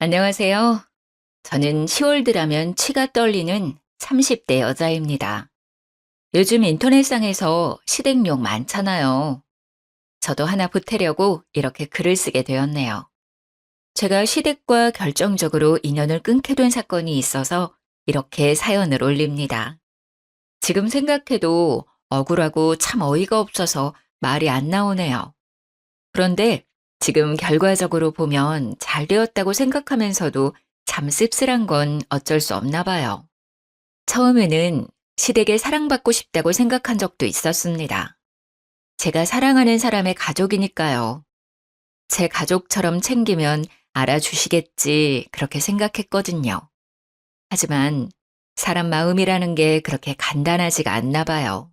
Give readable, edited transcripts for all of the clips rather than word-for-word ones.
안녕하세요. 저는 10월 들하면 치가 떨리는 30대 여자입니다. 요즘 인터넷상에서 시댁욕 많잖아요. 저도 하나 보태려고 이렇게 글을 쓰게 되었네요. 제가 시댁과 결정적으로 인연을 끊게 된 사건이 있어서 이렇게 사연을 올립니다. 지금 생각해도 억울하고 참 어이가 없어서 말이 안 나오네요. 그런데 지금 결과적으로 보면 잘 되었다고 생각하면서도 참 씁쓸한 건 어쩔 수 없나 봐요. 처음에는 시댁에 사랑받고 싶다고 생각한 적도 있었습니다. 제가 사랑하는 사람의 가족이니까요. 제 가족처럼 챙기면 알아주시겠지 그렇게 생각했거든요. 하지만 사람 마음이라는 게 그렇게 간단하지가 않나 봐요.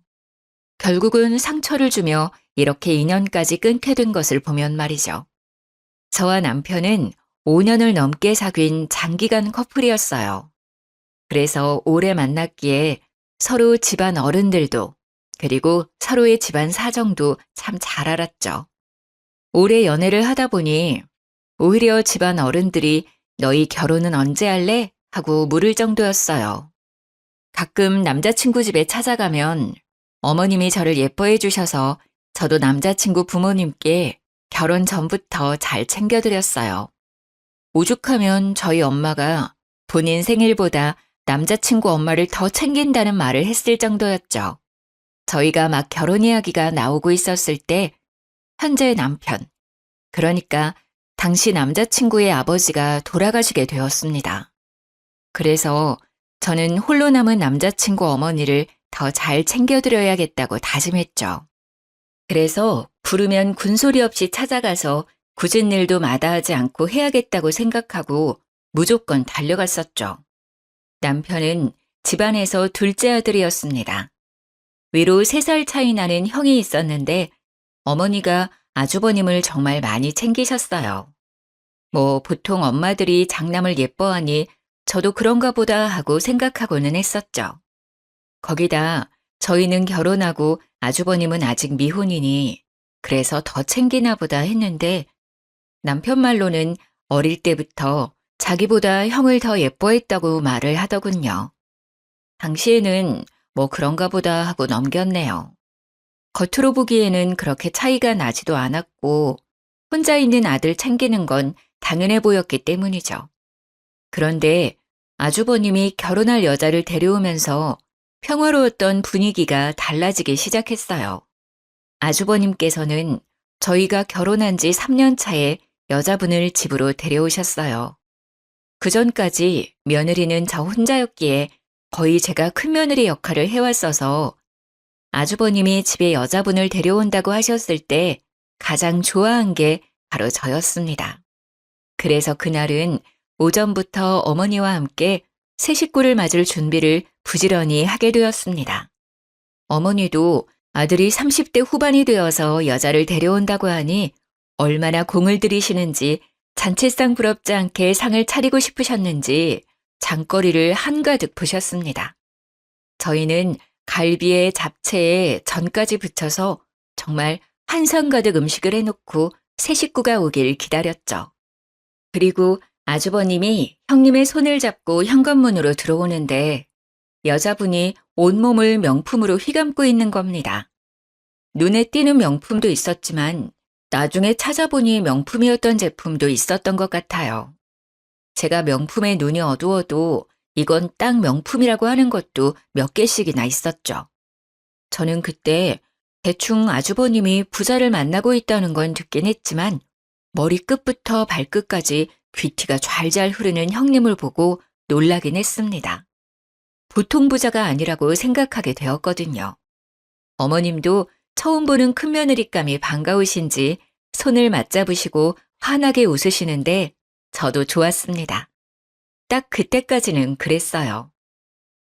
결국은 상처를 주며 이렇게 인연까지 끊게 된 것을 보면 말이죠. 저와 남편은 5년을 넘게 사귄 장기간 커플이었어요. 그래서 오래 만났기에 서로 집안 어른들도 그리고 서로의 집안 사정도 참 잘 알았죠. 오래 연애를 하다 보니 오히려 집안 어른들이 너희 결혼은 언제 할래? 하고 물을 정도였어요. 가끔 남자친구 집에 찾아가면 어머님이 저를 예뻐해 주셔서 저도 남자친구 부모님께 결혼 전부터 잘 챙겨드렸어요. 오죽하면 저희 엄마가 본인 생일보다 남자친구 엄마를 더 챙긴다는 말을 했을 정도였죠. 저희가 막 결혼 이야기가 나오고 있었을 때 현재 남편, 그러니까 당시 남자친구의 아버지가 돌아가시게 되었습니다. 그래서 저는 홀로 남은 남자친구 어머니를 더 잘 챙겨드려야겠다고 다짐했죠. 그래서 부르면 군소리 없이 찾아가서 굳은 일도 마다하지 않고 해야겠다고 생각하고 무조건 달려갔었죠. 남편은 집안에서 둘째 아들이었습니다. 위로 3살 차이 나는 형이 있었는데 어머니가 아주버님을 정말 많이 챙기셨어요. 보통 엄마들이 장남을 예뻐하니 저도 그런가 보다 하고 생각하고는 했었죠. 거기다 저희는 결혼하고 아주버님은 아직 미혼이니 그래서 더 챙기나 보다 했는데 남편 말로는 어릴 때부터 자기보다 형을 더 예뻐했다고 말을 하더군요. 당시에는 그런가 보다 하고 넘겼네요. 겉으로 보기에는 그렇게 차이가 나지도 않았고 혼자 있는 아들 챙기는 건 당연해 보였기 때문이죠. 그런데 아주버님이 결혼할 여자를 데려오면서 평화로웠던 분위기가 달라지기 시작했어요. 아주버님께서는 저희가 결혼한 지 3년 차에 여자분을 집으로 데려오셨어요. 그전까지 며느리는 저 혼자였기에 거의 제가 큰며느리 역할을 해왔어서 아주버님이 집에 여자분을 데려온다고 하셨을 때 가장 좋아한 게 바로 저였습니다. 그래서 그날은 오전부터 어머니와 함께 새 식구를 맞을 준비를 부지런히 하게 되었습니다. 어머니도 아들이 30대 후반이 되어서 여자를 데려온다고 하니 얼마나 공을 들이시는지 잔치상 부럽지 않게 상을 차리고 싶으셨는지 장거리를 한가득 부셨습니다. 저희는 갈비에 잡채에 전까지 붙여서 정말 한상 가득 음식을 해놓고 새 식구가 오길 기다렸죠. 그리고 아주버님이 형님의 손을 잡고 현관문으로 들어오는데 여자분이 온몸을 명품으로 휘감고 있는 겁니다. 눈에 띄는 명품도 있었지만 나중에 찾아보니 명품이었던 제품도 있었던 것 같아요. 제가 명품에 눈이 어두워도 이건 딱 명품이라고 하는 것도 몇 개씩이나 있었죠. 저는 그때 대충 아주버님이 부자를 만나고 있다는 건 듣긴 했지만 머리끝부터 발끝까지 귀티가 좔좔 흐르는 형님을 보고 놀라긴 했습니다. 보통 부자가 아니라고 생각하게 되었거든요. 어머님도 처음 보는 큰며느리감이 반가우신지 손을 맞잡으시고 환하게 웃으시는데 저도 좋았습니다. 딱 그때까지는 그랬어요.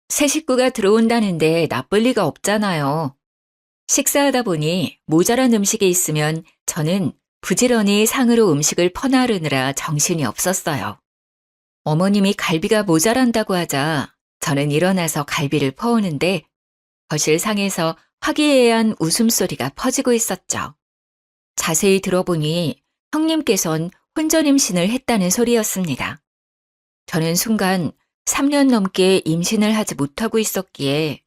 새 식구가 들어온다는데 나쁠 리가 없잖아요. 식사하다 보니 모자란 음식이 있으면 저는 부지런히 상으로 음식을 퍼나르느라 정신이 없었어요. 어머님이 갈비가 모자란다고 하자 저는 일어나서 갈비를 퍼오는데 거실 상에서 화기애애한 웃음소리가 퍼지고 있었죠. 자세히 들어보니 형님께선 혼전 임신을 했다는 소리였습니다. 저는 순간 3년 넘게 임신을 하지 못하고 있었기에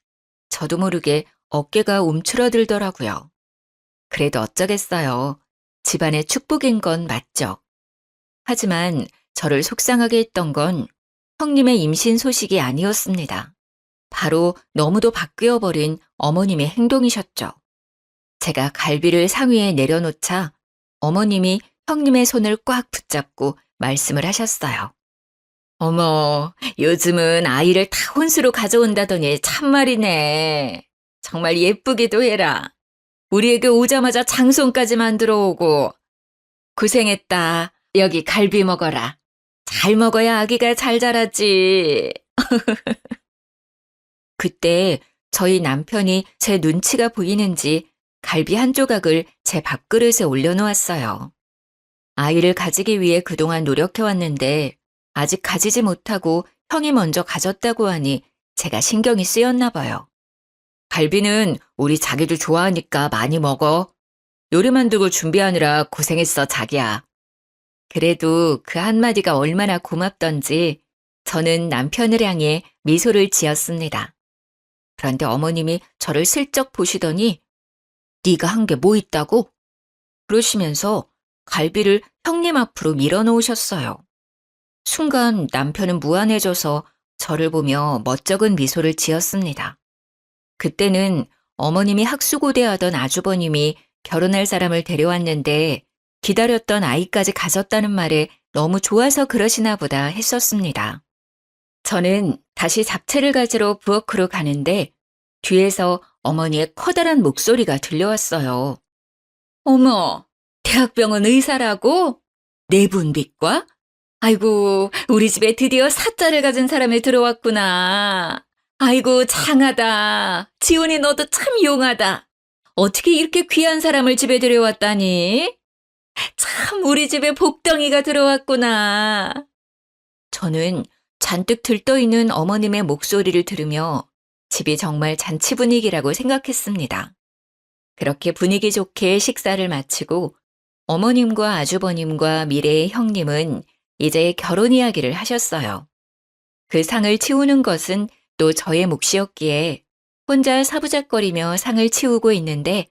저도 모르게 어깨가 움츠러들더라고요. 그래도 어쩌겠어요. 집안의 축복인 건 맞죠. 하지만 저를 속상하게 했던 건 형님의 임신 소식이 아니었습니다. 바로 너무도 바뀌어버린 어머님의 행동이셨죠. 제가 갈비를 상위에 내려놓자 어머님이 형님의 손을 꽉 붙잡고 말씀을 하셨어요. 어머, 요즘은 아이를 다 혼수로 가져온다더니 참말이네. 정말 예쁘기도 해라. 우리에게 오자마자 장손까지 만들어 오고. 고생했다. 여기 갈비 먹어라. 잘 먹어야 아기가 잘 자라지. 그때 저희 남편이 제 눈치가 보이는지 갈비 한 조각을 제 밥그릇에 올려놓았어요. 아이를 가지기 위해 그동안 노력해왔는데 아직 가지지 못하고 형이 먼저 가졌다고 하니 제가 신경이 쓰였나 봐요. 갈비는 우리 자기도 좋아하니까 많이 먹어. 요리 만들고 준비하느라 고생했어, 자기야. 그래도 그 한마디가 얼마나 고맙던지 저는 남편을 향해 미소를 지었습니다. 그런데 어머님이 저를 슬쩍 보시더니 네가 한 게 뭐 있다고? 그러시면서 갈비를 형님 앞으로 밀어놓으셨어요. 순간 남편은 무안해져서 저를 보며 멋쩍은 미소를 지었습니다. 그때는 어머님이 학수고대하던 아주버님이 결혼할 사람을 데려왔는데 기다렸던 아이까지 가졌다는 말에 너무 좋아서 그러시나 보다 했었습니다. 저는 다시 잡채를 가지러 부엌으로 가는데 뒤에서 어머니의 커다란 목소리가 들려왔어요. 어머, 대학병원 의사라고? 내분비과? 아이고, 우리 집에 드디어 사자를 가진 사람이 들어왔구나. 아이고, 장하다. 지훈이 너도 참 용하다. 어떻게 이렇게 귀한 사람을 집에 들여왔다니? 참 우리 집에 복덩이가 들어왔구나. 저는 잔뜩 들떠있는 어머님의 목소리를 들으며 집이 정말 잔치 분위기라고 생각했습니다. 그렇게 분위기 좋게 식사를 마치고 어머님과 아주버님과 미래의 형님은 이제 결혼 이야기를 하셨어요. 그 상을 치우는 것은 또 저의 몫이었기에 혼자 사부작거리며 상을 치우고 있는데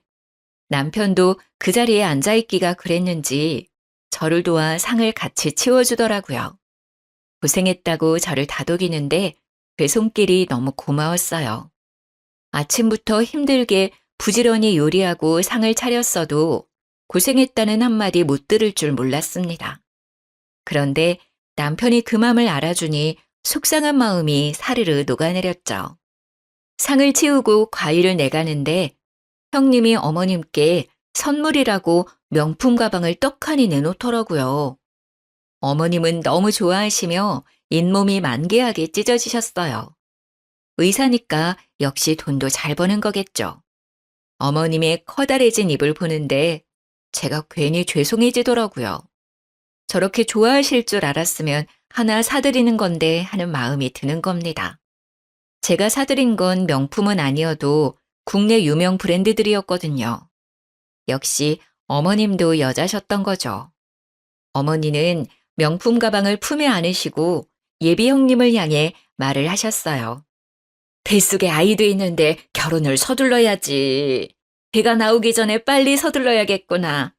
남편도 그 자리에 앉아있기가 그랬는지 저를 도와 상을 같이 치워주더라고요. 고생했다고 저를 다독이는데 그 손길이 너무 고마웠어요. 아침부터 힘들게 부지런히 요리하고 상을 차렸어도 고생했다는 한마디 못 들을 줄 몰랐습니다. 그런데 남편이 그 맘을 알아주니 속상한 마음이 사르르 녹아내렸죠. 상을 치우고 과일을 내가는데 형님이 어머님께 선물이라고 명품 가방을 떡하니 내놓더라고요. 어머님은 너무 좋아하시며 잇몸이 만개하게 찢어지셨어요. 의사니까 역시 돈도 잘 버는 거겠죠. 어머님의 커다래진 입을 보는데 제가 괜히 죄송해지더라고요. 저렇게 좋아하실 줄 알았으면 하나 사드리는 건데 하는 마음이 드는 겁니다. 제가 사드린 건 명품은 아니어도 국내 유명 브랜드들이었거든요. 역시 어머님도 여자셨던 거죠. 어머니는 명품 가방을 품에 안으시고 예비 형님을 향해 말을 하셨어요. 뱃속에 아이도 있는데 결혼을 서둘러야지. 배가 나오기 전에 빨리 서둘러야겠구나.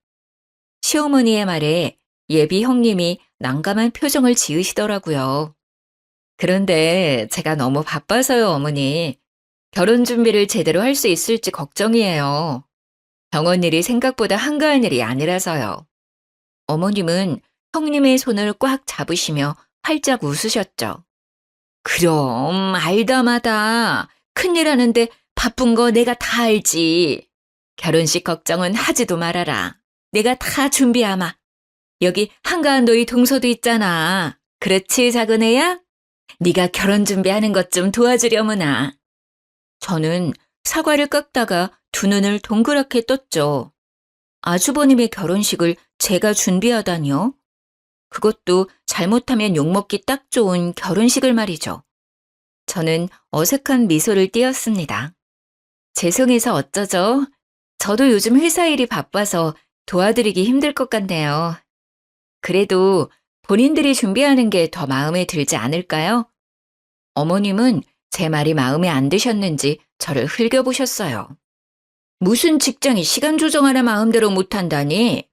시어머니의 말에 예비 형님이 난감한 표정을 지으시더라고요. 그런데 제가 너무 바빠서요, 어머니. 결혼 준비를 제대로 할 수 있을지 걱정이에요. 병원 일이 생각보다 한가한 일이 아니라서요. 어머님은 형님의 손을 꽉 잡으시며 활짝 웃으셨죠. 그럼 알다마다 큰일 하는데 바쁜 거 내가 다 알지. 결혼식 걱정은 하지도 말아라. 내가 다 준비하마. 여기 한가한 너희 동서도 있잖아. 그렇지, 작은 애야? 네가 결혼 준비하는 것 좀 도와주려무나. 저는 사과를 깎다가 두 눈을 동그랗게 떴죠. 아주버님의 결혼식을 제가 준비하다니요? 그것도 잘못하면 욕먹기 딱 좋은 결혼식을 말이죠. 저는 어색한 미소를 띄었습니다. 죄송해서 어쩌죠? 저도 요즘 회사 일이 바빠서 도와드리기 힘들 것 같네요. 그래도 본인들이 준비하는 게 더 마음에 들지 않을까요? 어머님은 제 말이 마음에 안 드셨는지 저를 흘겨보셨어요. 무슨 직장이 시간 조정 하나 마음대로 못한다니?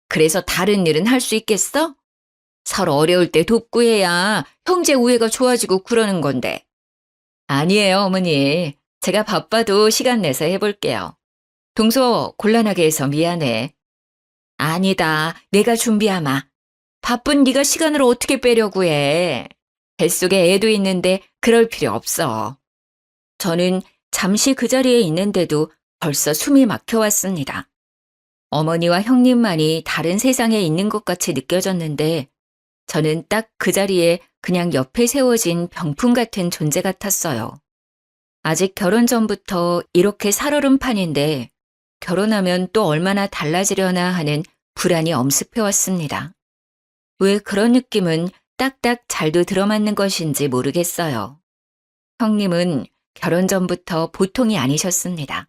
그래서 다른 일은 할 수 있겠어? 서로 어려울 때 돕고 해야 형제 우애가 좋아지고 그러는 건데. 아니에요, 어머니. 제가 바빠도 시간 내서 해볼게요. 동서 곤란하게 해서 미안해. 아니다, 내가 준비하마. 바쁜 네가 시간을 어떻게 빼려고 해. 뱃속에 애도 있는데 그럴 필요 없어. 저는 잠시 그 자리에 있는데도 벌써 숨이 막혀왔습니다. 어머니와 형님만이 다른 세상에 있는 것 같이 느껴졌는데 저는 딱 그 자리에 그냥 옆에 세워진 병풍 같은 존재 같았어요. 아직 결혼 전부터 이렇게 살얼음 판인데 결혼하면 또 얼마나 달라지려나 하는 불안이 엄습해왔습니다. 왜 그런 느낌은 딱딱 잘도 들어맞는 것인지 모르겠어요. 형님은 결혼 전부터 보통이 아니셨습니다.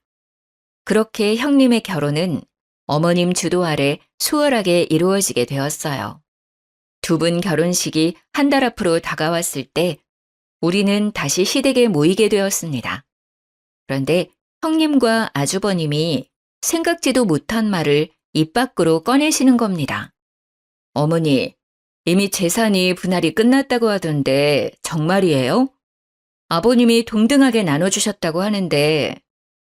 그렇게 형님의 결혼은 어머님 주도 아래 수월하게 이루어지게 되었어요. 두 분 결혼식이 한 달 앞으로 다가왔을 때 우리는 다시 시댁에 모이게 되었습니다. 그런데 형님과 아주버님이 생각지도 못한 말을 입 밖으로 꺼내시는 겁니다. 어머니, 이미 재산이 분할이 끝났다고 하던데 정말이에요? 아버님이 동등하게 나눠주셨다고 하는데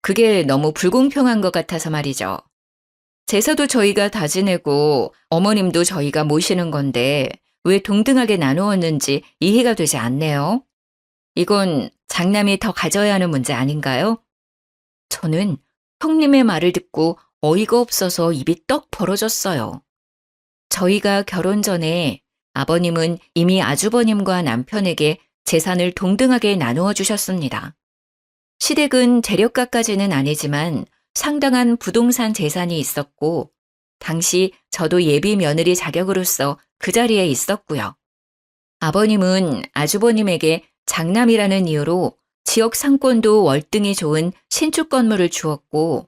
그게 너무 불공평한 것 같아서 말이죠. 제사도 저희가 다 지내고 어머님도 저희가 모시는 건데 왜 동등하게 나누었는지 이해가 되지 않네요. 이건 장남이 더 가져야 하는 문제 아닌가요? 저는 형님의 말을 듣고 어이가 없어서 입이 떡 벌어졌어요. 저희가 결혼 전에 아버님은 이미 아주버님과 남편에게 재산을 동등하게 나누어 주셨습니다. 시댁은 재력가까지는 아니지만 상당한 부동산 재산이 있었고 당시 저도 예비 며느리 자격으로서 그 자리에 있었고요. 아버님은 아주버님에게 장남이라는 이유로 지역 상권도 월등히 좋은 신축 건물을 주었고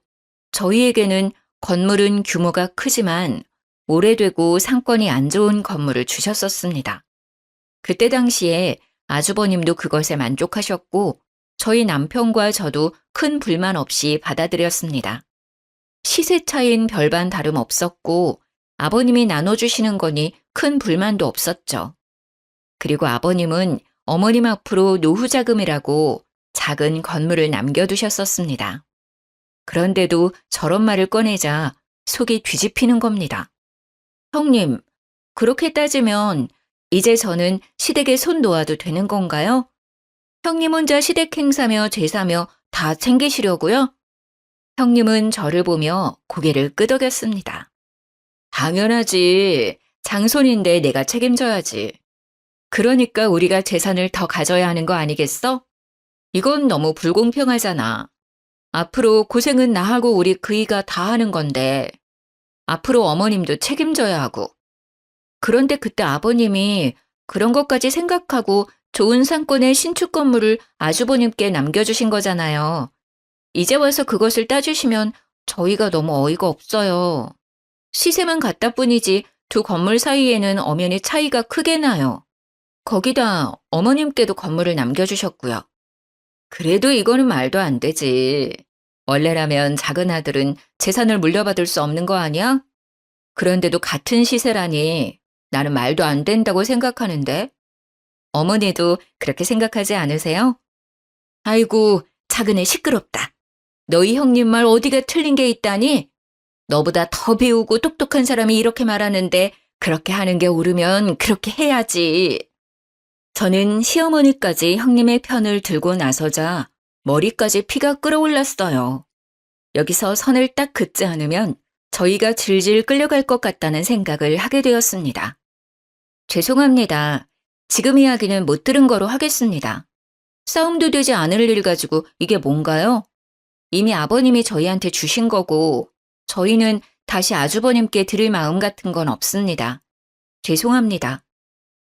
저희에게는 건물은 규모가 크지만 오래되고 상권이 안 좋은 건물을 주셨었습니다. 그때 당시에 아주버님도 그것에 만족하셨고 저희 남편과 저도 큰 불만 없이 받아들였습니다. 시세 차이는 별반 다름없었고 아버님이 나눠주시는 거니 큰 불만도 없었죠. 그리고 아버님은 어머님 앞으로 노후자금이라고 작은 건물을 남겨두셨었습니다. 그런데도 저런 말을 꺼내자 속이 뒤집히는 겁니다. 형님, 그렇게 따지면 이제 저는 시댁에 손 놓아도 되는 건가요? 형님 혼자 시댁 행사며 제사며 다 챙기시려고요? 형님은 저를 보며 고개를 끄덕였습니다. 당연하지. 장손인데 내가 책임져야지. 그러니까 우리가 재산을 더 가져야 하는 거 아니겠어? 이건 너무 불공평하잖아. 앞으로 고생은 나하고 우리 그이가 다 하는 건데 앞으로 어머님도 책임져야 하고. 그런데 그때 아버님이 그런 것까지 생각하고 좋은 상권의 신축 건물을 아주버님께 남겨주신 거잖아요. 이제 와서 그것을 따지시면 저희가 너무 어이가 없어요. 시세만 같다 뿐이지 두 건물 사이에는 엄연히 차이가 크게 나요. 거기다 어머님께도 건물을 남겨주셨고요. 그래도 이거는 말도 안 되지. 원래라면 작은 아들은 재산을 물려받을 수 없는 거 아니야? 그런데도 같은 시세라니 나는 말도 안 된다고 생각하는데. 어머니도 그렇게 생각하지 않으세요? 아이고, 작은애 시끄럽다. 너희 형님 말 어디가 틀린 게 있다니? 너보다 더 배우고 똑똑한 사람이 이렇게 말하는데 그렇게 하는 게 옳으면 그렇게 해야지. 저는 시어머니까지 형님의 편을 들고 나서자 머리까지 피가 끓어올랐어요. 여기서 선을 딱 긋지 않으면 저희가 질질 끌려갈 것 같다는 생각을 하게 되었습니다. 죄송합니다. 지금 이야기는 못 들은 거로 하겠습니다. 싸움도 되지 않을 일 가지고 이게 뭔가요? 이미 아버님이 저희한테 주신 거고 저희는 다시 아주버님께 드릴 마음 같은 건 없습니다. 죄송합니다.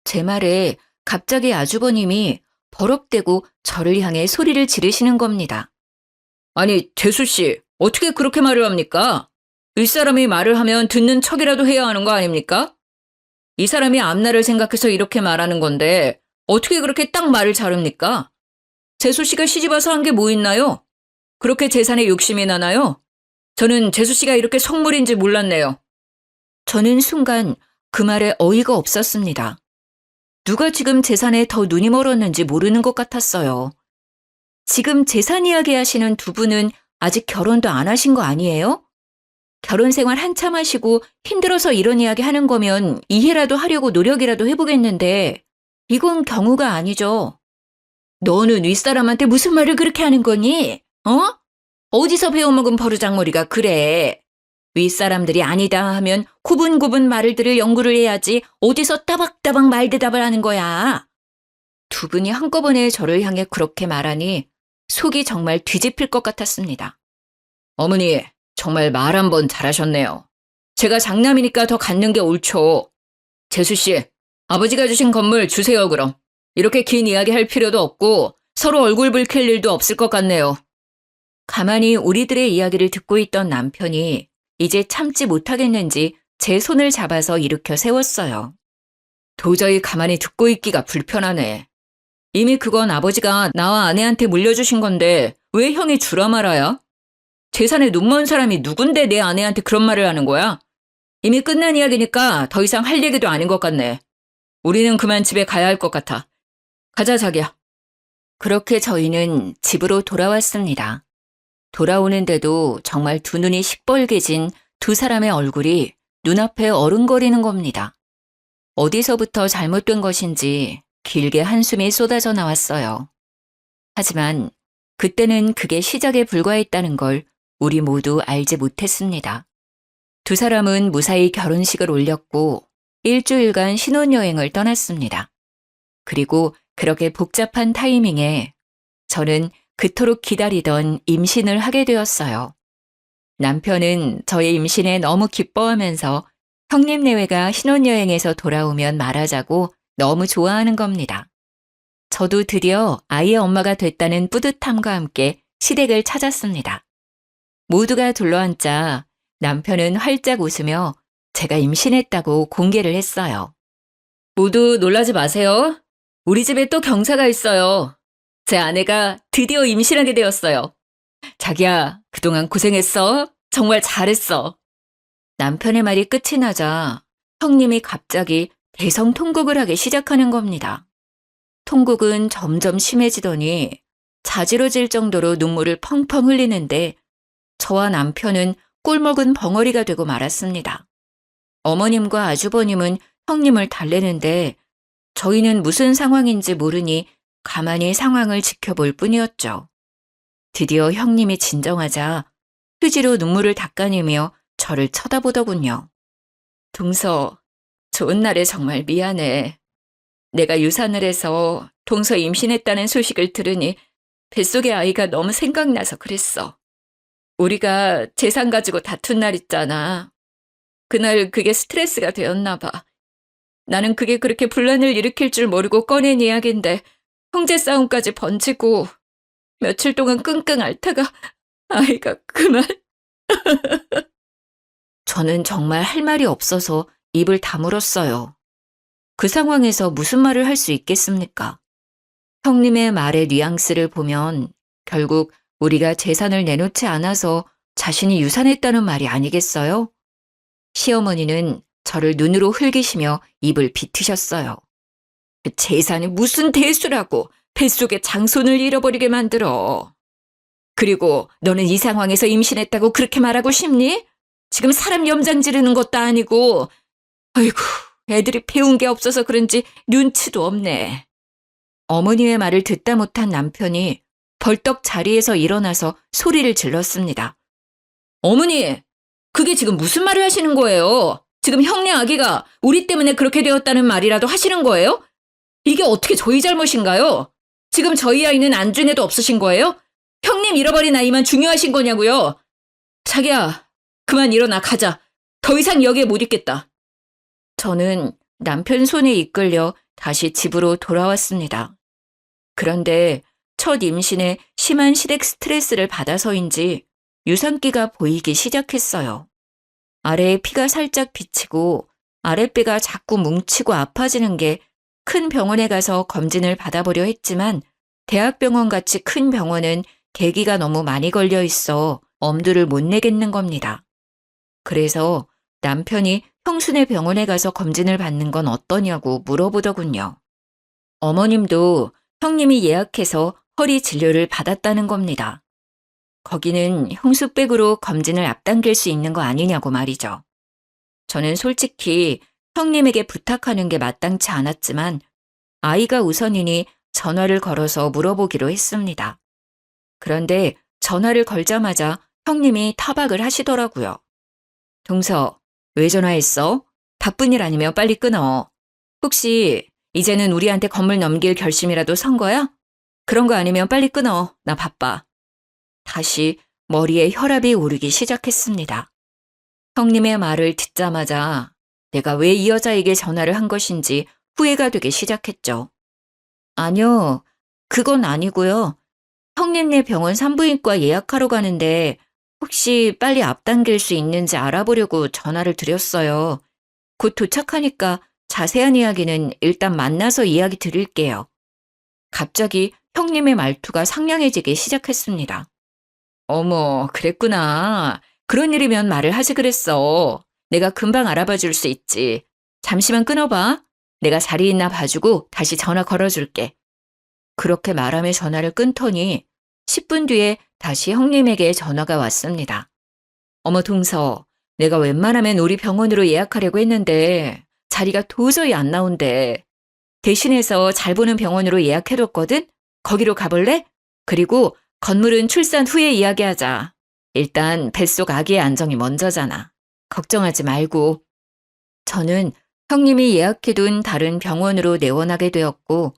제 말에 갑자기 아주버님이 버럭대고 저를 향해 소리를 지르시는 겁니다. 아니, 재수 씨, 어떻게 그렇게 말을 합니까? 윗사람이 말을 하면 듣는 척이라도 해야 하는 거 아닙니까? 이 사람이 앞날을 생각해서 이렇게 말하는 건데 어떻게 그렇게 딱 말을 자릅니까? 재수 씨가 시집 와서 한 게 뭐 있나요? 그렇게 재산에 욕심이 나나요? 저는 재수 씨가 이렇게 속물인지 몰랐네요. 저는 순간 그 말에 어이가 없었습니다. 누가 지금 재산에 더 눈이 멀었는지 모르는 것 같았어요. 지금 재산 이야기 하시는 두 분은 아직 결혼도 안 하신 거 아니에요? 결혼 생활 한참 하시고 힘들어서 이런 이야기 하는 거면 이해라도 하려고 노력이라도 해보겠는데 이건 경우가 아니죠. 너는 윗사람한테 무슨 말을 그렇게 하는 거니? 어? 어디서 배워먹은 버르장머리가 그래? 윗사람들이 아니다 하면 구분구분 말을 들을 연구를 해야지 어디서 따박따박 말대답을 하는 거야. 두 분이 한꺼번에 저를 향해 그렇게 말하니 속이 정말 뒤집힐 것 같았습니다. 어머니, 정말 말 한 번 잘하셨네요. 제가 장남이니까 더 갖는 게 옳죠. 재수 씨, 아버지가 주신 건물 주세요 그럼. 이렇게 긴 이야기 할 필요도 없고 서로 얼굴 붉힐 일도 없을 것 같네요. 가만히 우리들의 이야기를 듣고 있던 남편이 이제 참지 못하겠는지 제 손을 잡아서 일으켜 세웠어요. 도저히 가만히 듣고 있기가 불편하네. 이미 그건 아버지가 나와 아내한테 물려주신 건데 왜 형이 주라 말아야? 재산에 눈먼 사람이 누군데 내 아내한테 그런 말을 하는 거야? 이미 끝난 이야기니까 더 이상 할 얘기도 아닌 것 같네. 우리는 그만 집에 가야 할 것 같아. 가자, 자기야. 그렇게 저희는 집으로 돌아왔습니다. 돌아오는데도 정말 두 눈이 시뻘개진 두 사람의 얼굴이 눈앞에 어른거리는 겁니다. 어디서부터 잘못된 것인지 길게 한숨이 쏟아져 나왔어요. 하지만 그때는 그게 시작에 불과했다는 걸 우리 모두 알지 못했습니다. 두 사람은 무사히 결혼식을 올렸고 일주일간 신혼여행을 떠났습니다. 그리고 그렇게 복잡한 타이밍에 저는 그토록 기다리던 임신을 하게 되었어요. 남편은 저의 임신에 너무 기뻐하면서 형님 내외가 신혼여행에서 돌아오면 말하자고 너무 좋아하는 겁니다. 저도 드디어 아이의 엄마가 됐다는 뿌듯함과 함께 시댁을 찾았습니다. 모두가 둘러앉자 남편은 활짝 웃으며 제가 임신했다고 공개를 했어요. 모두 놀라지 마세요. 우리 집에 또 경사가 있어요. 제 아내가 드디어 임신하게 되었어요. 자기야, 그동안 고생했어. 정말 잘했어. 남편의 말이 끝이 나자 형님이 갑자기 대성통곡을 하기 시작하는 겁니다. 통곡은 점점 심해지더니 자지러질 정도로 눈물을 펑펑 흘리는데 저와 남편은 꿀먹은 벙어리가 되고 말았습니다. 어머님과 아주버님은 형님을 달래는데 저희는 무슨 상황인지 모르니 가만히 상황을 지켜볼 뿐이었죠. 드디어 형님이 진정하자 휴지로 눈물을 닦아내며 저를 쳐다보더군요. 동서, 좋은 날에 정말 미안해. 내가 유산을 해서 동서 임신했다는 소식을 들으니 뱃속의 아이가 너무 생각나서 그랬어. 우리가 재산 가지고 다툰 날 있잖아. 그날 그게 스트레스가 되었나 봐. 나는 그게 그렇게 분란을 일으킬 줄 모르고 꺼낸 이야기인데 형제 싸움까지 번지고 며칠 동안 끙끙 앓다가 아이가 그만. 저는 정말 할 말이 없어서 입을 다물었어요. 그 상황에서 무슨 말을 할 수 있겠습니까? 형님의 말의 뉘앙스를 보면 결국 우리가 재산을 내놓지 않아서 자신이 유산했다는 말이 아니겠어요? 시어머니는 저를 눈으로 흘기시며 입을 비트셨어요. 그 재산이 무슨 대수라고 뱃속에 장손을 잃어버리게 만들어. 그리고 너는 이 상황에서 임신했다고 그렇게 말하고 싶니? 지금 사람 염장 지르는 것도 아니고. 아이고, 애들이 배운 게 없어서 그런지 눈치도 없네. 어머니의 말을 듣다 못한 남편이 벌떡 자리에서 일어나서 소리를 질렀습니다. 어머니, 그게 지금 무슨 말을 하시는 거예요? 지금 형네 아기가 우리 때문에 그렇게 되었다는 말이라도 하시는 거예요? 이게 어떻게 저희 잘못인가요? 지금 저희 아이는 안중에도 없으신 거예요? 형님 잃어버린 아이만 중요하신 거냐고요? 자기야, 그만 일어나 가자. 더 이상 여기에 못 있겠다. 저는 남편 손에 이끌려 다시 집으로 돌아왔습니다. 그런데 첫 임신에 심한 시댁 스트레스를 받아서인지 유산기가 보이기 시작했어요. 아래에 피가 살짝 비치고 아랫배가 자꾸 뭉치고 아파지는 게 큰 병원에 가서 검진을 받아보려 했지만 대학병원 같이 큰 병원은 대기가 너무 많이 걸려 있어 엄두를 못 내겠는 겁니다. 그래서 남편이 형수네 병원에 가서 검진을 받는 건 어떠냐고 물어보더군요. 어머님도 형님이 예약해서 허리 진료를 받았다는 겁니다. 거기는 형수백으로 검진을 앞당길 수 있는 거 아니냐고 말이죠. 저는 솔직히 형님에게 부탁하는 게 마땅치 않았지만 아이가 우선이니 전화를 걸어서 물어보기로 했습니다. 그런데 전화를 걸자마자 형님이 타박을 하시더라고요. 동서, 왜 전화했어? 바쁜 일 아니면 빨리 끊어. 혹시 이제는 우리한테 건물 넘길 결심이라도 선 거야? 그런 거 아니면 빨리 끊어. 나 바빠. 다시 머리에 혈압이 오르기 시작했습니다. 형님의 말을 듣자마자 내가 왜 이 여자에게 전화를 한 것인지 후회가 되기 시작했죠. 아니요, 그건 아니고요. 형님네 병원 산부인과 예약하러 가는데 혹시 빨리 앞당길 수 있는지 알아보려고 전화를 드렸어요. 곧 도착하니까 자세한 이야기는 일단 만나서 이야기 드릴게요. 갑자기 형님의 말투가 상냥해지기 시작했습니다. 어머, 그랬구나. 그런 일이면 말을 하지 그랬어. 내가 금방 알아봐 줄 수 있지. 잠시만 끊어봐. 내가 자리 있나 봐주고 다시 전화 걸어줄게. 그렇게 말하며 전화를 끊더니 10분 뒤에 다시 형님에게 전화가 왔습니다. 어머 동서, 내가 웬만하면 우리 병원으로 예약하려고 했는데 자리가 도저히 안 나온대. 대신해서 잘 보는 병원으로 예약해뒀거든? 거기로 가볼래? 그리고 건물은 출산 후에 이야기하자. 일단 뱃속 아기의 안정이 먼저잖아. 걱정하지 말고. 저는 형님이 예약해둔 다른 병원으로 내원하게 되었고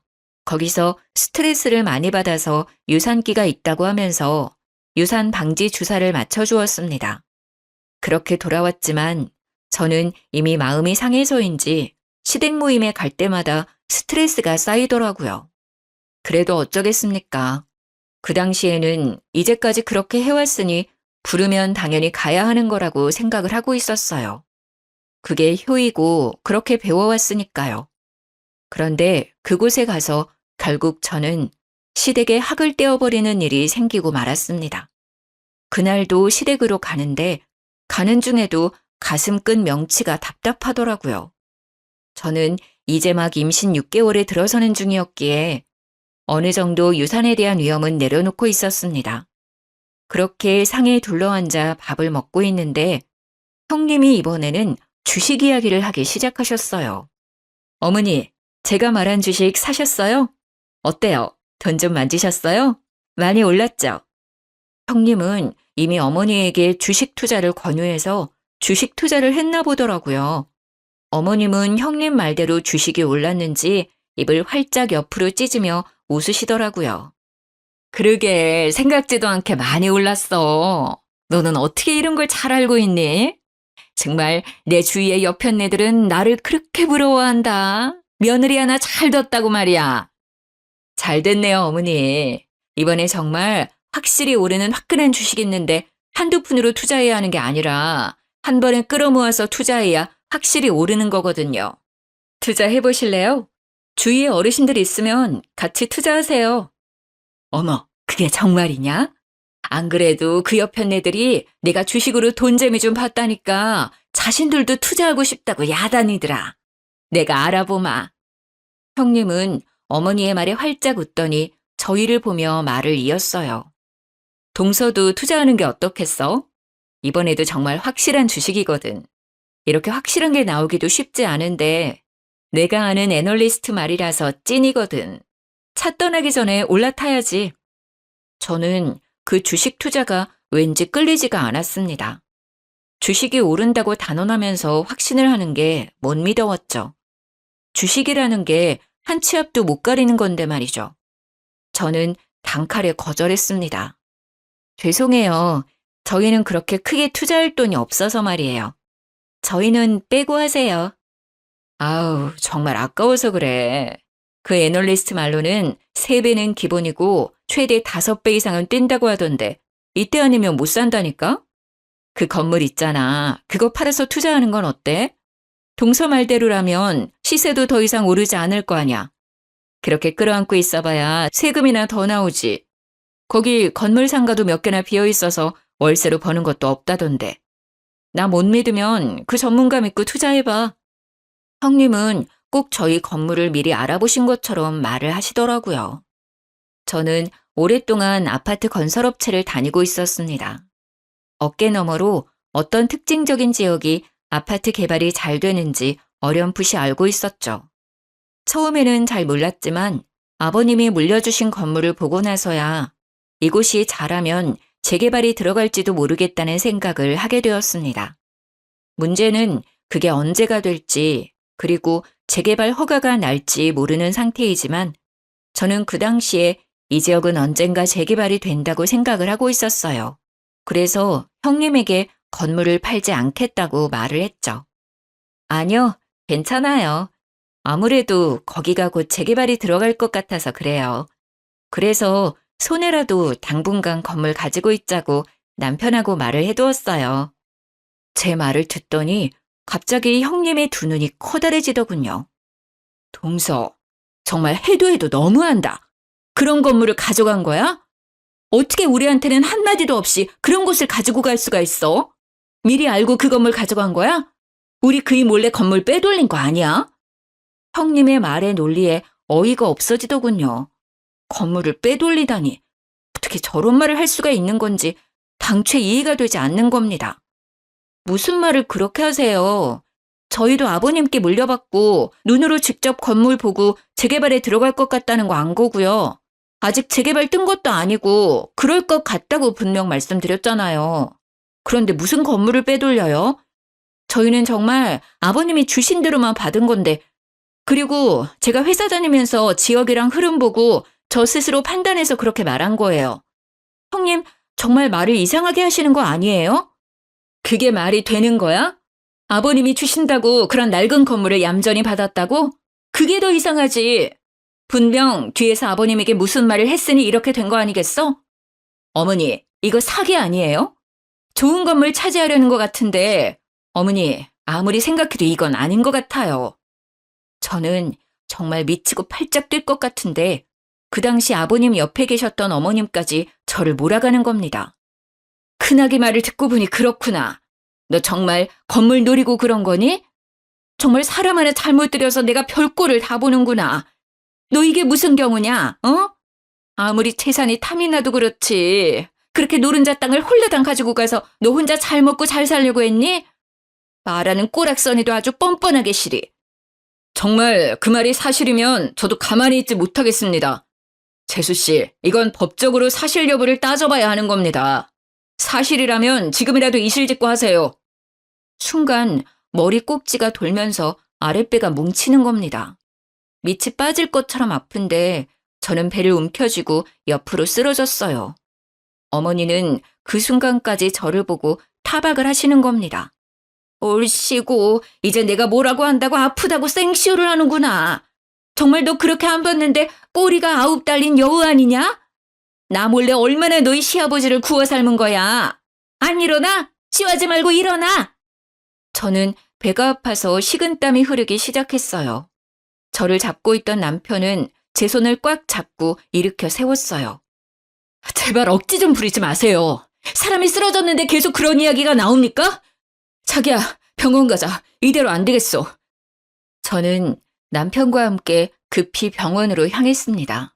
거기서 스트레스를 많이 받아서 유산기가 있다고 하면서 유산 방지 주사를 맞춰주었습니다. 그렇게 돌아왔지만 저는 이미 마음이 상해서인지 시댁 모임에 갈 때마다 스트레스가 쌓이더라고요. 그래도 어쩌겠습니까? 그 당시에는 이제까지 그렇게 해왔으니 부르면 당연히 가야 하는 거라고 생각을 하고 있었어요. 그게 효이고 그렇게 배워왔으니까요. 그런데 그곳에 가서 결국 저는 시댁에 학을 떼어버리는 일이 생기고 말았습니다. 그날도 시댁으로 가는데 가는 중에도 가슴 끈 명치가 답답하더라고요. 저는 이제 막 임신 6개월에 들어서는 중이었기에 어느 정도 유산에 대한 위험은 내려놓고 있었습니다. 그렇게 상에 둘러앉아 밥을 먹고 있는데 형님이 이번에는 주식 이야기를 하기 시작하셨어요. 어머니, 제가 말한 주식 사셨어요? 어때요? 돈 좀 만지셨어요? 많이 올랐죠? 형님은 이미 어머니에게 주식 투자를 권유해서 주식 투자를 했나 보더라고요. 어머님은 형님 말대로 주식이 올랐는지 입을 활짝 옆으로 찢으며 웃으시더라고요. 그러게 생각지도 않게 많이 올랐어. 너는 어떻게 이런 걸 잘 알고 있니? 정말 내 주위의 여편네들은 나를 그렇게 부러워한다. 며느리 하나 잘 뒀다고 말이야. 잘 됐네요, 어머니. 이번에 정말 확실히 오르는 화끈한 주식 있는데 한두 푼으로 투자해야 하는 게 아니라 한 번에 끌어모아서 투자해야 확실히 오르는 거거든요. 투자해보실래요? 주위에 어르신들 있으면 같이 투자하세요. 어머, 그게 정말이냐? 안 그래도 그 여편네들이 내가 주식으로 돈 재미 좀 봤다니까 자신들도 투자하고 싶다고 야단이더라. 내가 알아보마. 형님은 어머니의 말에 활짝 웃더니 저희를 보며 말을 이었어요. 동서도 투자하는 게 어떻겠어? 이번에도 정말 확실한 주식이거든. 이렇게 확실한 게 나오기도 쉽지 않은데 내가 아는 애널리스트 말이라서 찐이거든. 차 떠나기 전에 올라타야지. 저는 그 주식 투자가 왠지 끌리지가 않았습니다. 주식이 오른다고 단언하면서 확신을 하는 게 못 믿어왔죠. 주식이라는 게 한 치 앞도 못 가리는 건데 말이죠. 저는 단칼에 거절했습니다. 죄송해요. 저희는 그렇게 크게 투자할 돈이 없어서 말이에요. 저희는 빼고 하세요. 아우, 정말 아까워서 그래. 그 애널리스트 말로는 3배는 기본이고 최대 5배 이상은 뛴다고 하던데 이때 아니면 못 산다니까? 그 건물 있잖아. 그거 팔아서 투자하는 건 어때? 동서 말대로라면 시세도 더 이상 오르지 않을 거 아냐. 그렇게 끌어안고 있어봐야 세금이나 더 나오지. 거기 건물 상가도 몇 개나 비어 있어서 월세로 버는 것도 없다던데. 나 못 믿으면 그 전문가 믿고 투자해봐. 형님은 꼭 저희 건물을 미리 알아보신 것처럼 말을 하시더라고요. 저는 오랫동안 아파트 건설업체를 다니고 있었습니다. 어깨너머로 어떤 특징적인 지역이 아파트 개발이 잘 되는지 어렴풋이 알고 있었죠. 처음에는 잘 몰랐지만 아버님이 물려주신 건물을 보고 나서야 이곳이 잘하면 재개발이 들어갈지도 모르겠다는 생각을 하게 되었습니다. 문제는 그게 언제가 될지 그리고 재개발 허가가 날지 모르는 상태이지만 저는 그 당시에 이 지역은 언젠가 재개발이 된다고 생각을 하고 있었어요. 그래서 형님에게 건물을 팔지 않겠다고 말을 했죠. 아니요, 괜찮아요. 아무래도 거기가 곧 재개발이 들어갈 것 같아서 그래요. 그래서 손해라도 당분간 건물 가지고 있자고 남편하고 말을 해두었어요. 제 말을 듣더니 갑자기 형님의 두 눈이 커다래지더군요. 동서, 정말 해도 해도 너무한다. 그런 건물을 가져간 거야? 어떻게 우리한테는 한마디도 없이 그런 곳을 가지고 갈 수가 있어? 미리 알고 그 건물 가져간 거야? 우리 그이 몰래 건물 빼돌린 거 아니야? 형님의 말에 논리에 어이가 없어지더군요. 건물을 빼돌리다니 어떻게 저런 말을 할 수가 있는 건지 당최 이해가 되지 않는 겁니다. 무슨 말을 그렇게 하세요? 저희도 아버님께 물려받고 눈으로 직접 건물 보고 재개발에 들어갈 것 같다는 거 안 거고요. 아직 재개발 뜬 것도 아니고 그럴 것 같다고 분명 말씀드렸잖아요. 그런데 무슨 건물을 빼돌려요? 저희는 정말 아버님이 주신 대로만 받은 건데 그리고 제가 회사 다니면서 지역이랑 흐름 보고 저 스스로 판단해서 그렇게 말한 거예요. 형님 정말 말을 이상하게 하시는 거 아니에요? 그게 말이 되는 거야? 아버님이 주신다고 그런 낡은 건물을 얌전히 받았다고? 그게 더 이상하지. 분명 뒤에서 아버님에게 무슨 말을 했으니 이렇게 된 거 아니겠어? 어머니, 이거 사기 아니에요? 좋은 건물 차지하려는 것 같은데 어머니, 아무리 생각해도 이건 아닌 것 같아요. 저는 정말 미치고 팔짝 뛸 것 같은데 그 당시 아버님 옆에 계셨던 어머님까지 저를 몰아가는 겁니다. 큰아기 말을 듣고 보니 그렇구나. 너 정말 건물 노리고 그런 거니? 정말 사람 하나 잘못 들여서 내가 별꼴을 다 보는구나. 너 이게 무슨 경우냐, 어? 아무리 재산이 탐이 나도 그렇지. 그렇게 노른자 땅을 홀라당 가지고 가서 너 혼자 잘 먹고 잘 살려고 했니? 말하는 꼬락서니도 아주 뻔뻔하게 시리. 정말 그 말이 사실이면 저도 가만히 있지 못하겠습니다. 재수 씨, 이건 법적으로 사실 여부를 따져봐야 하는 겁니다. 사실이라면 지금이라도 이실직고 하세요. 순간 머리 꼭지가 돌면서 아랫배가 뭉치는 겁니다. 밑이 빠질 것처럼 아픈데 저는 배를 움켜쥐고 옆으로 쓰러졌어요. 어머니는 그 순간까지 저를 보고 타박을 하시는 겁니다. 얼씨구, 이제 내가 뭐라고 한다고 아프다고 생쇼를 하는구나. 정말 너 그렇게 안 봤는데 꼬리가 9 달린 여우 아니냐? 나 몰래 얼마나 너희 시아버지를 구워 삶은 거야. 안 일어나? 씨하지 말고 일어나! 저는 배가 아파서 식은땀이 흐르기 시작했어요. 저를 잡고 있던 남편은 제 손을 꽉 잡고 일으켜 세웠어요. 제발 억지 좀 부리지 마세요. 사람이 쓰러졌는데 계속 그런 이야기가 나옵니까? 자기야, 병원 가자. 이대로 안 되겠어. 저는 남편과 함께 급히 병원으로 향했습니다.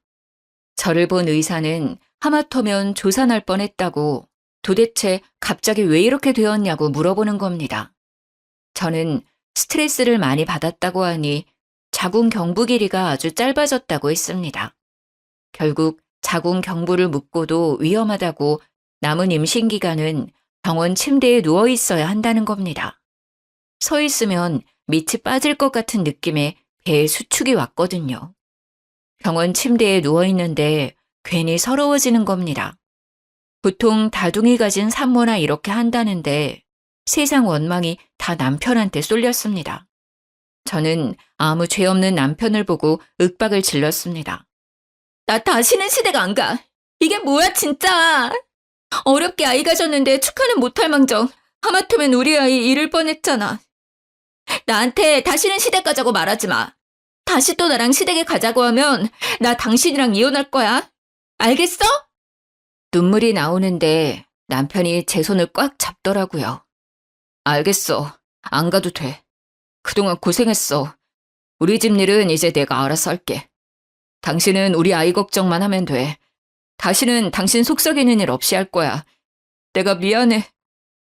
저를 본 의사는 하마터면 조산할 뻔했다고 도대체 갑자기 왜 이렇게 되었냐고 물어보는 겁니다. 저는 스트레스를 많이 받았다고 하니 자궁 경부 길이가 아주 짧아졌다고 했습니다. 결국 자궁 경부를 묶고도 위험하다고 남은 임신 기간은 병원 침대에 누워 있어야 한다는 겁니다. 서 있으면 밑이 빠질 것 같은 느낌에 배에 수축이 왔거든요. 병원 침대에 누워 있는데 괜히 서러워지는 겁니다. 보통 다둥이 가진 산모나 이렇게 한다는데 세상 원망이 다 남편한테 쏠렸습니다. 저는 아무 죄 없는 남편을 보고 윽박을 질렀습니다. 나 다시는 시댁 안 가. 이게 뭐야 진짜. 어렵게 아이 가졌는데 축하는 못할 망정 하마터면 우리 아이 잃을 뻔했잖아. 나한테 다시는 시댁 가자고 말하지 마. 다시 또 나랑 시댁에 가자고 하면 나 당신이랑 이혼할 거야. 알겠어? 눈물이 나오는데 남편이 제 손을 꽉 잡더라고요. 알겠어. 안 가도 돼. 그동안 고생했어. 우리 집 일은 이제 내가 알아서 할게. 당신은 우리 아이 걱정만 하면 돼. 다시는 당신 속 썩이는 일 없이 할 거야. 내가 미안해.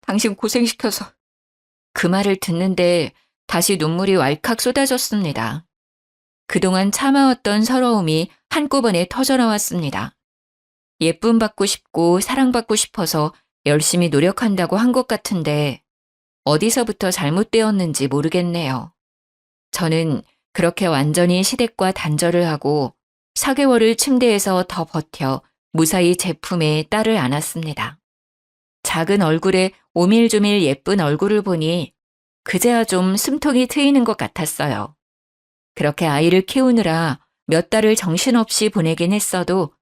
당신 고생시켜서. 그 말을 듣는데 다시 눈물이 왈칵 쏟아졌습니다. 그동안 참아왔던 서러움이 한꺼번에 터져나왔습니다. 예쁨 받고 싶고 사랑받고 싶어서 열심히 노력한다고 한 것 같은데 어디서부터 잘못되었는지 모르겠네요. 저는 그렇게 완전히 시댁과 단절을 하고 4개월을 침대에서 더 버텨 무사히 제 품에 딸을 안았습니다. 작은 얼굴에 오밀조밀 예쁜 얼굴을 보니 그제야 좀 숨통이 트이는 것 같았어요. 그렇게 아이를 키우느라 몇 달을 정신없이 보내긴 했어도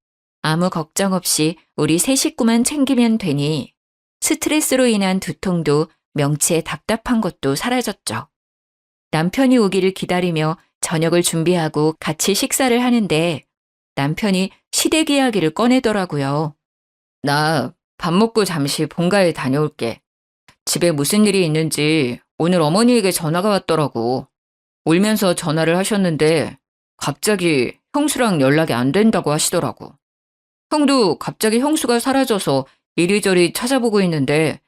아무 걱정 없이 우리 세 식구만 챙기면 되니 스트레스로 인한 두통도 명치에 답답한 것도 사라졌죠. 남편이 오기를 기다리며 저녁을 준비하고 같이 식사를 하는데 남편이 시댁 이야기를 꺼내더라고요. 나 밥 먹고 잠시 본가에 다녀올게. 집에 무슨 일이 있는지 오늘 어머니에게 전화가 왔더라고. 울면서 전화를 하셨는데 갑자기 형수랑 연락이 안 된다고 하시더라고. 형도 갑자기 형수가 사라져서 이리저리 찾아보고 있는데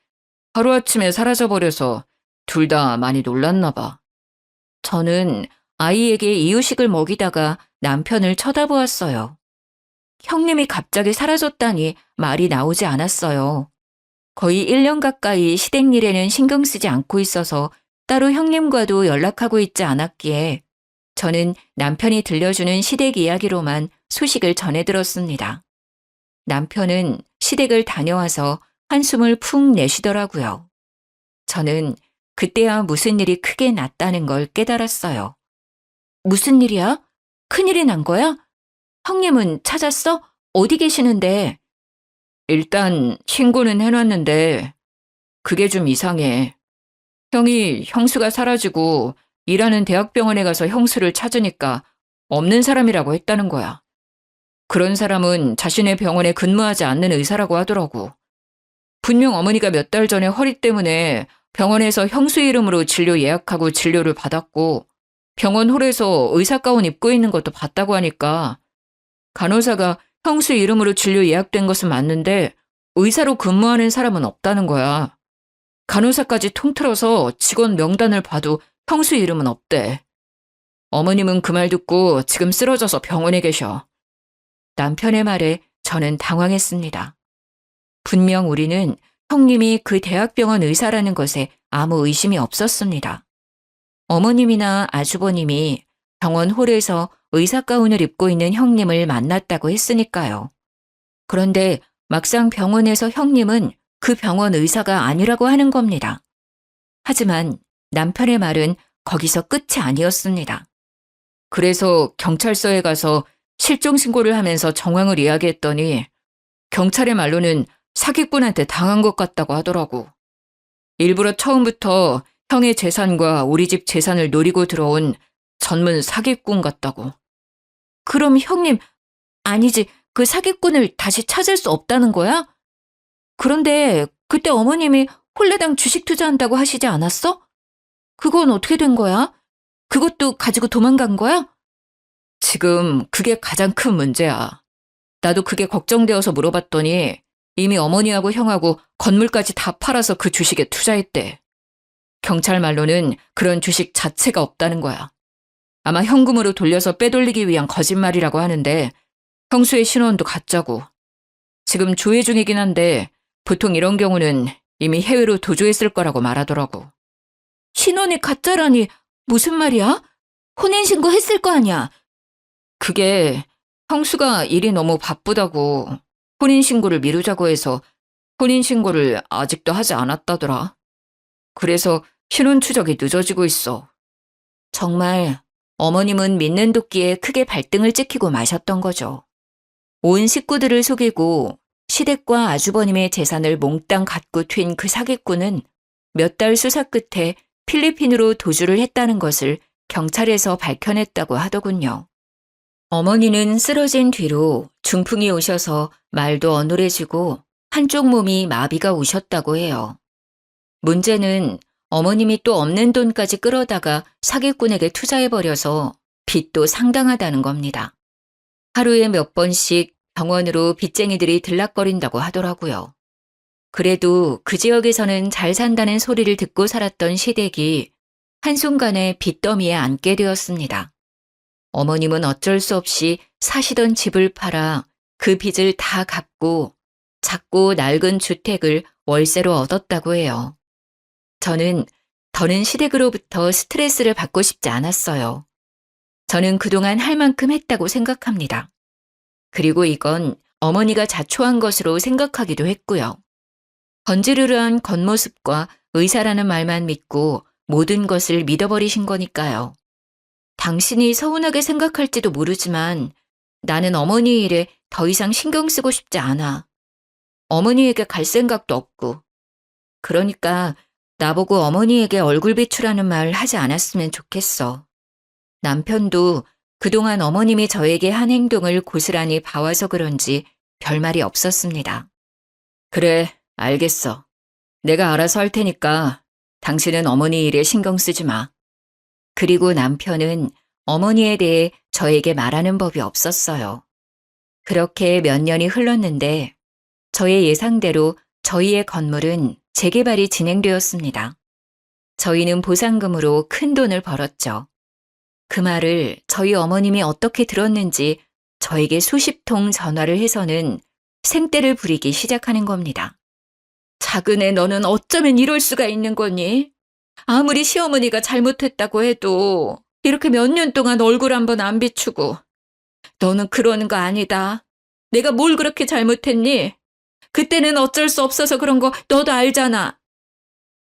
하루아침에 사라져버려서 둘 다 많이 놀랐나 봐. 저는 아이에게 이유식을 먹이다가 남편을 쳐다보았어요. 형님이 갑자기 사라졌다니 말이 나오지 않았어요. 거의 1년 가까이 시댁 일에는 신경 쓰지 않고 있어서 따로 형님과도 연락하고 있지 않았기에 저는 남편이 들려주는 시댁 이야기로만 소식을 전해 들었습니다. 남편은 시댁을 다녀와서 한숨을 푹 내쉬더라고요. 저는 그때야 무슨 일이 크게 났다는 걸 깨달았어요. 무슨 일이야? 큰일이 난 거야? 형님은 찾았어? 어디 계시는데? 일단 신고는 해놨는데 그게 좀 이상해. 형이 형수가 사라지고 일하는 대학병원에 가서 형수를 찾으니까 없는 사람이라고 했다는 거야. 그런 사람은 자신의 병원에 근무하지 않는 의사라고 하더라고. 분명 어머니가 몇 달 전에 허리 때문에 병원에서 형수 이름으로 진료 예약하고 진료를 받았고 병원 홀에서 의사 가운 입고 있는 것도 봤다고 하니까 간호사가 형수 이름으로 진료 예약된 것은 맞는데 의사로 근무하는 사람은 없다는 거야. 간호사까지 통틀어서 직원 명단을 봐도 형수 이름은 없대. 어머님은 그 말 듣고 지금 쓰러져서 병원에 계셔. 남편의 말에 저는 당황했습니다. 분명 우리는 형님이 그 대학병원 의사라는 것에 아무 의심이 없었습니다. 어머님이나 아주버님이 병원 홀에서 의사 가운을 입고 있는 형님을 만났다고 했으니까요. 그런데 막상 병원에서 형님은 그 병원 의사가 아니라고 하는 겁니다. 하지만 남편의 말은 거기서 끝이 아니었습니다. 그래서 경찰서에 가서 실종 신고를 하면서 정황을 이야기했더니 경찰의 말로는 사기꾼한테 당한 것 같다고 하더라고. 일부러 처음부터 형의 재산과 우리 집 재산을 노리고 들어온 전문 사기꾼 같다고. 그럼 형님, 아니지, 그 사기꾼을 다시 찾을 수 없다는 거야? 그런데 그때 어머님이 홀레당 주식 투자한다고 하시지 않았어? 그건 어떻게 된 거야? 그것도 가지고 도망간 거야? 지금 그게 가장 큰 문제야. 나도 그게 걱정되어서 물어봤더니 이미 어머니하고 형하고 건물까지 다 팔아서 그 주식에 투자했대. 경찰 말로는 그런 주식 자체가 없다는 거야. 아마 현금으로 돌려서 빼돌리기 위한 거짓말이라고 하는데 형수의 신원도 가짜고. 지금 조회 중이긴 한데 보통 이런 경우는 이미 해외로 도주했을 거라고 말하더라고. 신원이 가짜라니 무슨 말이야? 혼인신고 했을 거 아니야? 그게 형수가 일이 너무 바쁘다고 혼인신고를 미루자고 해서 혼인신고를 아직도 하지 않았다더라. 그래서 신원 추적이 늦어지고 있어. 정말 어머님은 믿는 도끼에 크게 발등을 찍히고 마셨던 거죠. 온 식구들을 속이고 시댁과 아주버님의 재산을 몽땅 갖고 튄 그 사기꾼은 몇 달 수사 끝에 필리핀으로 도주를 했다는 것을 경찰에서 밝혀냈다고 하더군요. 어머니는 쓰러진 뒤로 중풍이 오셔서 말도 어눌해지고 한쪽 몸이 마비가 오셨다고 해요. 문제는 어머님이 또 없는 돈까지 끌어다가 사기꾼에게 투자해버려서 빚도 상당하다는 겁니다. 하루에 몇 번씩 병원으로 빚쟁이들이 들락거린다고 하더라고요. 그래도 그 지역에서는 잘 산다는 소리를 듣고 살았던 시댁이 한순간에 빚더미에 앉게 되었습니다. 어머님은 어쩔 수 없이 사시던 집을 팔아 그 빚을 다 갚고 작고 낡은 주택을 월세로 얻었다고 해요. 저는 더는 시댁으로부터 스트레스를 받고 싶지 않았어요. 저는 그동안 할 만큼 했다고 생각합니다. 그리고 이건 어머니가 자초한 것으로 생각하기도 했고요. 건지르르한 겉모습과 의사라는 말만 믿고 모든 것을 믿어버리신 거니까요. 당신이 서운하게 생각할지도 모르지만 나는 어머니 일에 더 이상 신경 쓰고 싶지 않아. 어머니에게 갈 생각도 없고. 그러니까 나보고 어머니에게 얼굴 비추라는 말 하지 않았으면 좋겠어. 남편도 그동안 어머님이 저에게 한 행동을 고스란히 봐와서 그런지 별말이 없었습니다. 그래, 알겠어. 내가 알아서 할 테니까 당신은 어머니 일에 신경 쓰지 마. 그리고 남편은 어머니에 대해 저에게 말하는 법이 없었어요. 그렇게 몇 년이 흘렀는데 저의 예상대로 저희의 건물은 재개발이 진행되었습니다. 저희는 보상금으로 큰 돈을 벌었죠. 그 말을 저희 어머님이 어떻게 들었는지 저에게 수십 통 전화를 해서는 생떼를 부리기 시작하는 겁니다. 작은 애 너는 어쩌면 이럴 수가 있는 거니? 아무리 시어머니가 잘못했다고 해도 이렇게 몇 년 동안 얼굴 한번 안 비추고 너는 그러는 거 아니다. 내가 뭘 그렇게 잘못했니? 그때는 어쩔 수 없어서 그런 거 너도 알잖아.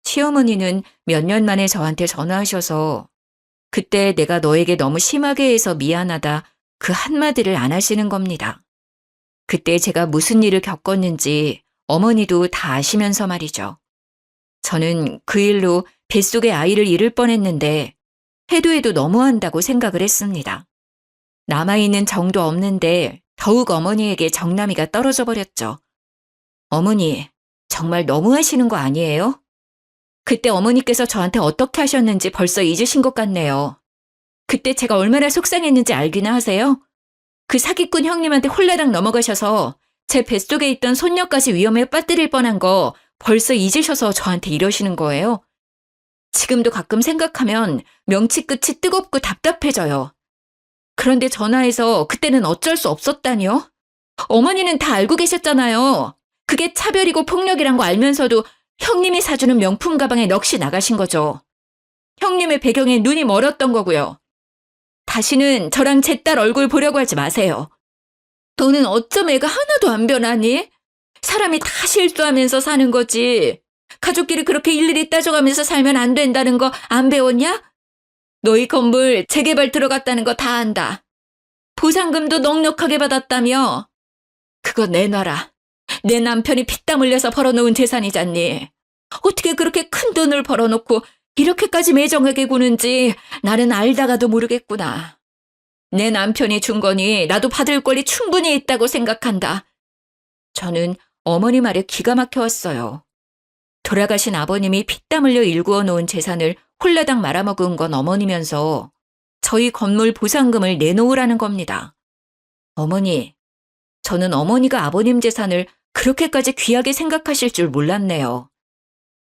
시어머니는 몇 년 만에 저한테 전화하셔서 그때 내가 너에게 너무 심하게 해서 미안하다 그 한마디를 안 하시는 겁니다. 그때 제가 무슨 일을 겪었는지 어머니도 다 아시면서 말이죠. 저는 그 일로 뱃속에 아이를 잃을 뻔했는데 해도 너무한다고 생각을 했습니다. 남아있는 정도 없는데 더욱 어머니에게 정남이가 떨어져 버렸죠. 어머니, 정말 너무하시는 거 아니에요? 그때 어머니께서 저한테 어떻게 하셨는지 벌써 잊으신 것 같네요. 그때 제가 얼마나 속상했는지 알기나 하세요? 그 사기꾼 형님한테 홀라당 넘어가셔서 제 뱃속에 있던 손녀까지 위험에 빠뜨릴 뻔한 거 벌써 잊으셔서 저한테 이러시는 거예요? 지금도 가끔 생각하면 명치 끝이 뜨겁고 답답해져요. 그런데 전화해서 그때는 어쩔 수 없었다니요? 어머니는 다 알고 계셨잖아요. 그게 차별이고 폭력이란 거 알면서도 형님이 사주는 명품 가방에 넋이 나가신 거죠. 형님의 배경에 눈이 멀었던 거고요. 다시는 저랑 제 딸 얼굴 보려고 하지 마세요. 너는 어쩜 애가 하나도 안 변하니? 사람이 다 실수하면서 사는 거지. 가족끼리 그렇게 일일이 따져가면서 살면 안 된다는 거 안 배웠냐? 너희 건물 재개발 들어갔다는 거 다 안다. 보상금도 넉넉하게 받았다며. 그거 내놔라. 내 남편이 피땀 흘려서 벌어놓은 재산이잖니. 어떻게 그렇게 큰 돈을 벌어놓고 이렇게까지 매정하게 구는지 나는 알다가도 모르겠구나. 내 남편이 준 거니 나도 받을 권리 충분히 있다고 생각한다. 저는 어머니 말에 기가 막혀왔어요. 돌아가신 아버님이 피땀 흘려 일구어 놓은 재산을 홀라당 말아먹은 건 어머니면서 저희 건물 보상금을 내놓으라는 겁니다. 어머니, 저는 어머니가 아버님 재산을 그렇게까지 귀하게 생각하실 줄 몰랐네요.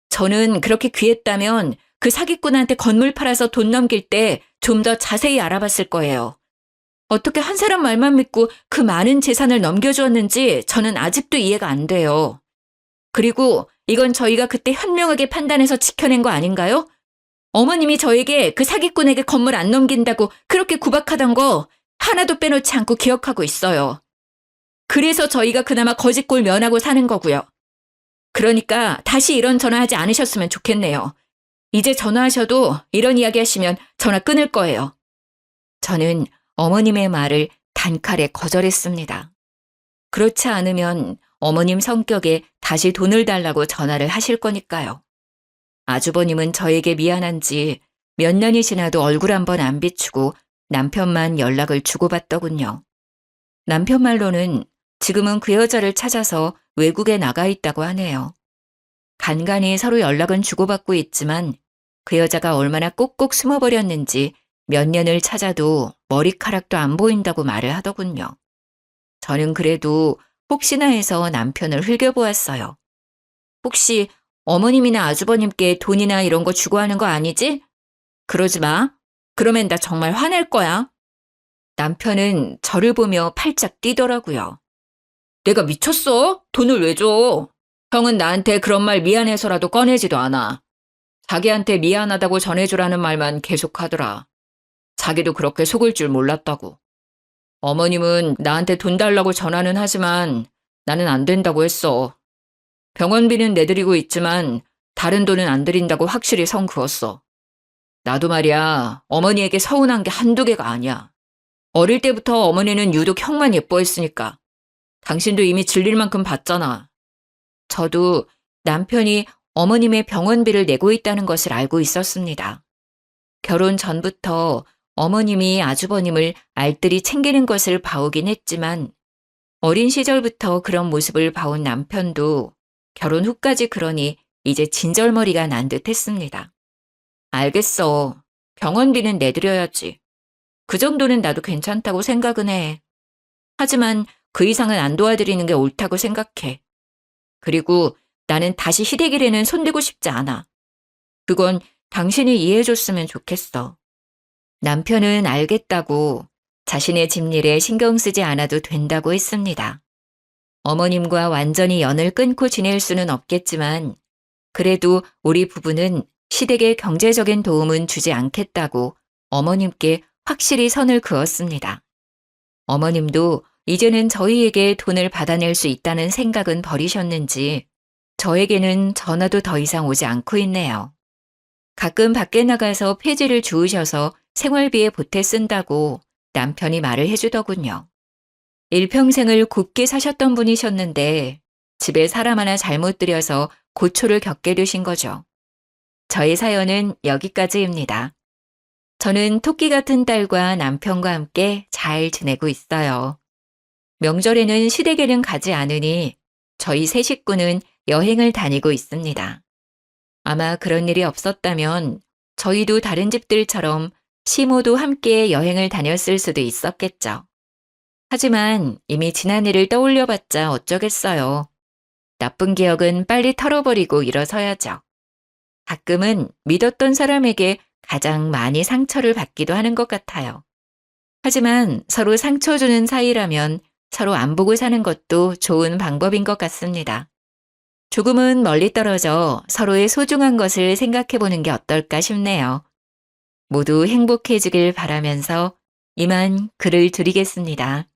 저는 그렇게 귀했다면 그 사기꾼한테 건물 팔아서 돈 넘길 때 좀 더 자세히 알아봤을 거예요. 어떻게 한 사람 말만 믿고 그 많은 재산을 넘겨주었는지 저는 아직도 이해가 안 돼요. 그리고 이건 저희가 그때 현명하게 판단해서 지켜낸 거 아닌가요? 어머님이 저에게 그 사기꾼에게 건물 안 넘긴다고 그렇게 구박하던 거 하나도 빼놓지 않고 기억하고 있어요. 그래서 저희가 그나마 거짓골 면하고 사는 거고요. 그러니까 다시 이런 전화하지 않으셨으면 좋겠네요. 이제 전화하셔도 이런 이야기 하시면 전화 끊을 거예요. 저는 어머님의 말을 단칼에 거절했습니다. 그렇지 않으면 어머님 성격에 다시 돈을 달라고 전화를 하실 거니까요. 아주버님은 저에게 미안한지 몇 년이 지나도 얼굴 한번 안 비추고 남편만 연락을 주고받더군요. 남편 말로는 지금은 그 여자를 찾아서 외국에 나가 있다고 하네요. 간간히 서로 연락은 주고받고 있지만 그 여자가 얼마나 꼭꼭 숨어버렸는지 몇 년을 찾아도 머리카락도 안 보인다고 말을 하더군요. 저는 그래도 혹시나 해서 남편을 흘겨보았어요. 혹시 어머님이나 아주버님께 돈이나 이런 거 주고 하는 거 아니지? 그러지 마. 그러면 나 정말 화낼 거야. 남편은 저를 보며 팔짝 뛰더라고요. 내가 미쳤어? 돈을 왜 줘? 형은 나한테 그런 말 미안해서라도 꺼내지도 않아. 자기한테 미안하다고 전해주라는 말만 계속하더라. 자기도 그렇게 속을 줄 몰랐다고. 어머님은 나한테 돈 달라고 전화는 하지만 나는 안 된다고 했어. 병원비는 내드리고 있지만 다른 돈은 안 드린다고 확실히 선 그었어. 나도 말이야, 어머니에게 서운한 게 한두 개가 아니야. 어릴 때부터 어머니는 유독 형만 예뻐했으니까. 당신도 이미 질릴 만큼 봤잖아. 저도 남편이 어머님의 병원비를 내고 있다는 것을 알고 있었습니다. 결혼 전부터 어머님이 아주버님을 알뜰히 챙기는 것을 봐오긴 했지만 어린 시절부터 그런 모습을 봐온 남편도 결혼 후까지 그러니 이제 진절머리가 난 듯 했습니다. 알겠어. 병원비는 내드려야지. 그 정도는 나도 괜찮다고 생각은 해. 하지만 그 이상은 안 도와드리는 게 옳다고 생각해. 그리고 나는 다시 시댁일에는 손대고 싶지 않아. 그건 당신이 이해해줬으면 좋겠어. 남편은 알겠다고 자신의 집일에 신경 쓰지 않아도 된다고 했습니다. 어머님과 완전히 연을 끊고 지낼 수는 없겠지만 그래도 우리 부부는 시댁에 경제적인 도움은 주지 않겠다고 어머님께 확실히 선을 그었습니다. 어머님도 이제는 저희에게 돈을 받아낼 수 있다는 생각은 버리셨는지 저에게는 전화도 더 이상 오지 않고 있네요. 가끔 밖에 나가서 폐지를 주우셔서 생활비에 보태 쓴다고 남편이 말을 해주더군요. 일평생을 곱게 사셨던 분이셨는데 집에 사람 하나 잘못 들여서 고초를 겪게 되신 거죠. 저의 사연은 여기까지입니다. 저는 토끼 같은 딸과 남편과 함께 잘 지내고 있어요. 명절에는 시댁에는 가지 않으니 저희 세 식구는 여행을 다니고 있습니다. 아마 그런 일이 없었다면 저희도 다른 집들처럼 시모도 함께 여행을 다녔을 수도 있었겠죠. 하지만 이미 지난 일을 떠올려봤자 어쩌겠어요. 나쁜 기억은 빨리 털어버리고 일어서야죠. 가끔은 믿었던 사람에게 가장 많이 상처를 받기도 하는 것 같아요. 하지만 서로 상처 주는 사이라면 서로 안 보고 사는 것도 좋은 방법인 것 같습니다. 조금은 멀리 떨어져 서로의 소중한 것을 생각해 보는 게 어떨까 싶네요. 모두 행복해지길 바라면서 이만 글을 드리겠습니다.